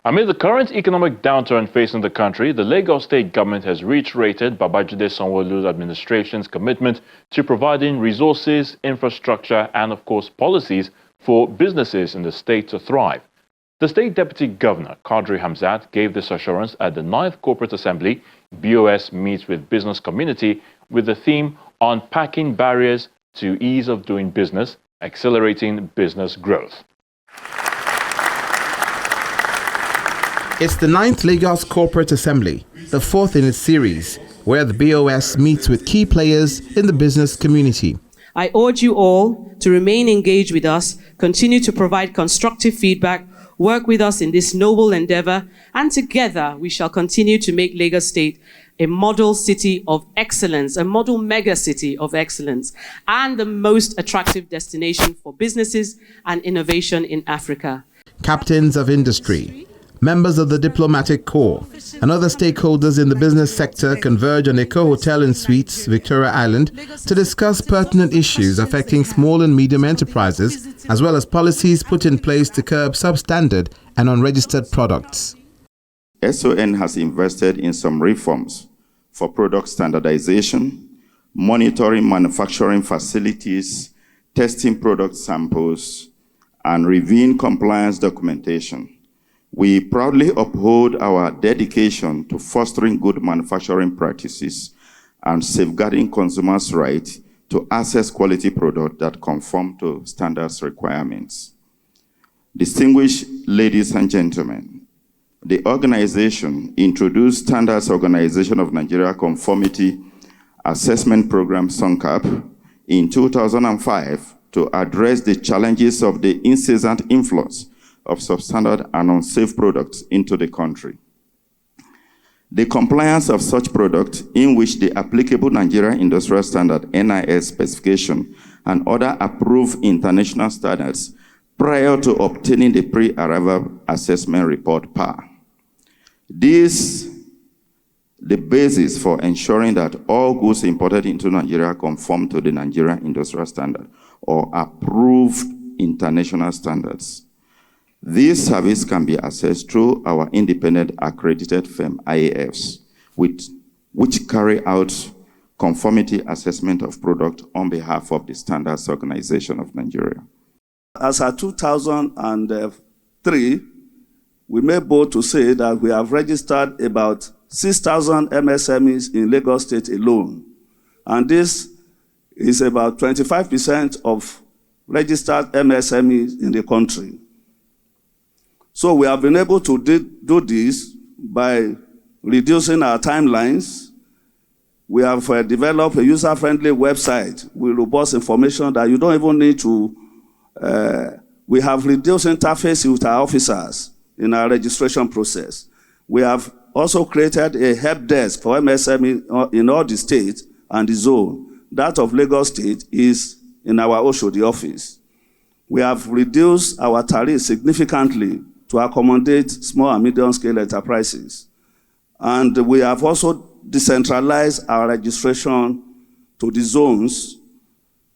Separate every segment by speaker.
Speaker 1: Amid the current economic downturn facing the country, the Lagos State government has reiterated Babajide Sanwo-Olu's administration's commitment to providing resources, infrastructure, and of course policies for businesses in the state to thrive. The State Deputy Governor, Quadri Hamzat, gave this assurance at the 9th Corporate Assembly. BOS meets with business community with the theme Unpacking Barriers to Ease of Doing Business, Accelerating Business Growth.
Speaker 2: It's the 9th Lagos Corporate Assembly, the 4th in its series, where the BOS meets with key players in the business community.
Speaker 3: I urge you all to remain engaged with us, continue to provide constructive feedback, work with us in this noble endeavor, and together we shall continue to make Lagos State a model city of excellence, a model mega city of excellence, and the most attractive destination for businesses and innovation in Africa.
Speaker 2: Captains of industry, members of the diplomatic corps, and other stakeholders in the business sector converge on Eco Hotel and Suites, Victoria Island, to discuss pertinent issues affecting small and medium enterprises, as well as policies put in place to curb substandard and unregistered products.
Speaker 4: SON has invested in some reforms for product standardization, monitoring manufacturing facilities, testing product samples, and reviewing compliance documentation. We proudly uphold our dedication to fostering good manufacturing practices and safeguarding consumers' right to access quality products that conform to standards requirements. Distinguished ladies and gentlemen, the organization introduced Standards Organization of Nigeria Conformity Assessment Program (SONCAP) in 2005 to address the challenges of the incessant influx of substandard and unsafe products into the country. The compliance of such products in which the applicable Nigerian Industrial Standard (NIS) specification and other approved international standards prior to obtaining the pre-arrival assessment report (PAR). This is the basis for ensuring that all goods imported into Nigeria conform to the Nigerian Industrial Standard or approved international standards. This service can be accessed through our independent accredited firm, IAFs, which carry out conformity assessment of product on behalf of the Standards Organization of Nigeria.
Speaker 5: As of 2003, we may bold to say that we have registered about 6,000 MSMEs in Lagos State alone. And this is about 25% of registered MSMEs in the country. So we have been able to do this by reducing our timelines. We have developed a user-friendly website with robust information that you don't even need to. We have reduced interface with our officers in our registration process. We have also created a help desk for MSME in all the states and the zone. That of Lagos State is in our Oshodi office. We have reduced our tariffs significantly to accommodate small and medium-scale enterprises. And we have also decentralized our registration to the zones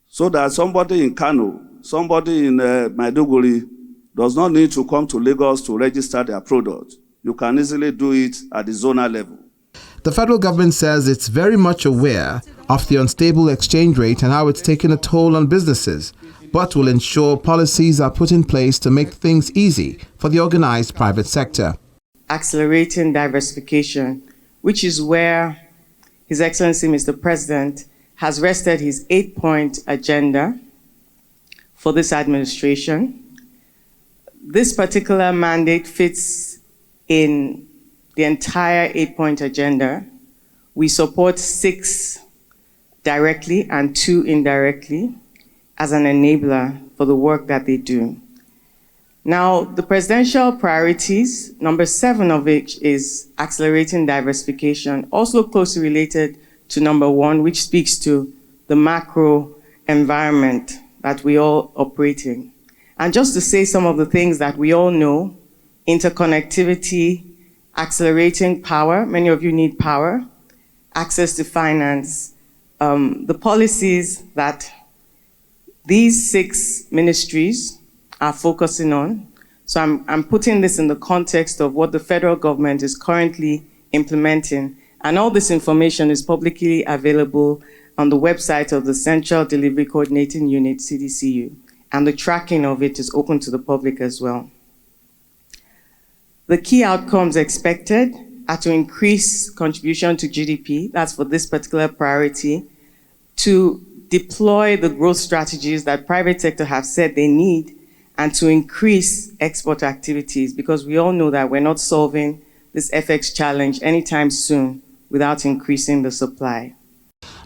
Speaker 5: so that somebody in Kano, somebody in Maiduguri does not need to come to Lagos to register their product. You can easily do it at the zonal level.
Speaker 2: The federal government says it's very much aware of the unstable exchange rate and how it's taken a toll on businesses, but will ensure policies are put in place to make things easy for the organized private sector.
Speaker 3: Accelerating diversification, which is where His Excellency Mr. President has rested his 8-point agenda for this administration. This particular mandate fits in the entire 8-point agenda. We support 6 directly and 2 indirectly as an enabler for the work that they do. Now, the presidential priorities, number 7 of which is accelerating diversification, also closely related to number 1, which speaks to the macro environment that we all operate in. And just to say some of the things that we all know, interconnectivity, accelerating power, many of you need power, access to finance, the policies that these 6 ministries are focusing on, So I'm putting this in the context of what the federal government is currently implementing. And all this information is publicly available on the website of the Central Delivery Coordinating Unit, CDCU. And the tracking of it is open to the public as well. The key outcomes expected are to increase contribution to GDP, that's for this particular priority, to deploy the growth strategies that private sector have said they need, and to increase export activities, because we all know that we're not solving this FX challenge anytime soon without increasing the supply.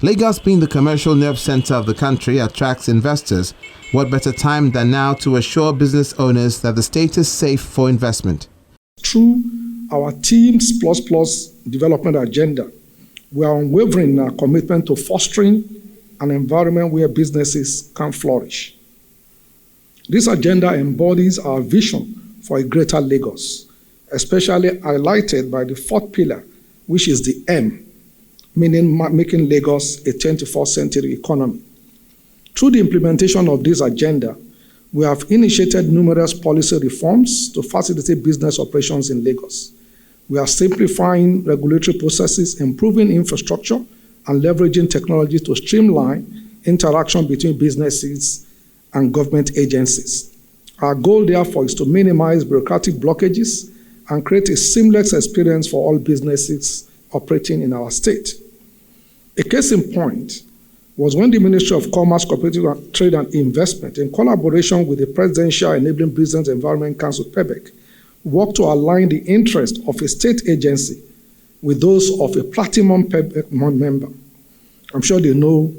Speaker 2: Lagos, being the commercial nerve center of the country, attracts investors. What better time than now to assure business owners that the state is safe for investment?
Speaker 6: Through our Teams Plus development agenda, we are unwavering in our commitment to fostering an environment where businesses can flourish. This agenda embodies our vision for a greater Lagos, especially highlighted by the fourth pillar, which is the M, meaning making Lagos a 21st century economy. Through the implementation of this agenda, we have initiated numerous policy reforms to facilitate business operations in Lagos. We are simplifying regulatory processes, improving infrastructure, and leveraging technology to streamline interaction between businesses and government agencies. Our goal, therefore, is to minimize bureaucratic blockages and create a seamless experience for all businesses operating in our state. A case in point was when the Ministry of Commerce, Cooperative Trade and Investment, in collaboration with the Presidential Enabling Business Environment Council, PEBEC, worked to align the interest of a state agency with those of a platinum PEBEC member. I'm sure they know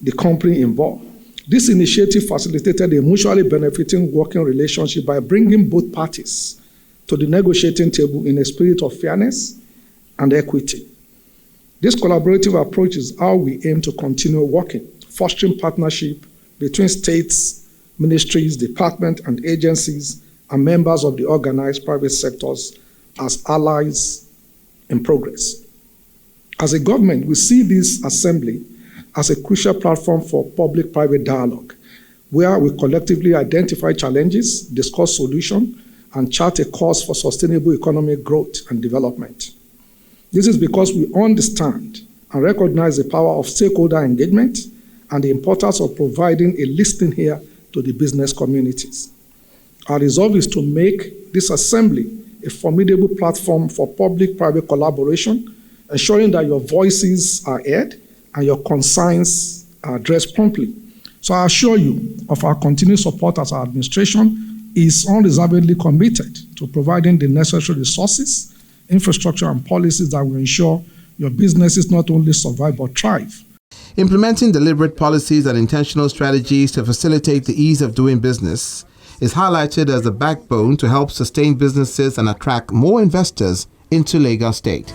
Speaker 6: the company involved. This initiative facilitated a mutually benefiting working relationship by bringing both parties to the negotiating table in a spirit of fairness and equity. This collaborative approach is how we aim to continue working, fostering partnership between states, ministries, departments, and agencies, and members of the organized private sectors as allies in progress. As a government, we see this assembly as a crucial platform for public-private dialogue, where we collectively identify challenges, discuss solutions, and chart a course for sustainable economic growth and development. This is because we understand and recognize the power of stakeholder engagement and the importance of providing a listening ear to the business communities. Our resolve is to make this assembly a formidable platform for public-private collaboration, ensuring that your voices are heard and your concerns are addressed promptly. So I assure you of our continued support as our administration is unreservedly committed to providing the necessary resources, infrastructure, and policies that will ensure your businesses not only survive but thrive.
Speaker 2: Implementing deliberate policies and intentional strategies to facilitate the ease of doing business is highlighted as the backbone to help sustain businesses and attract more investors into Lagos State.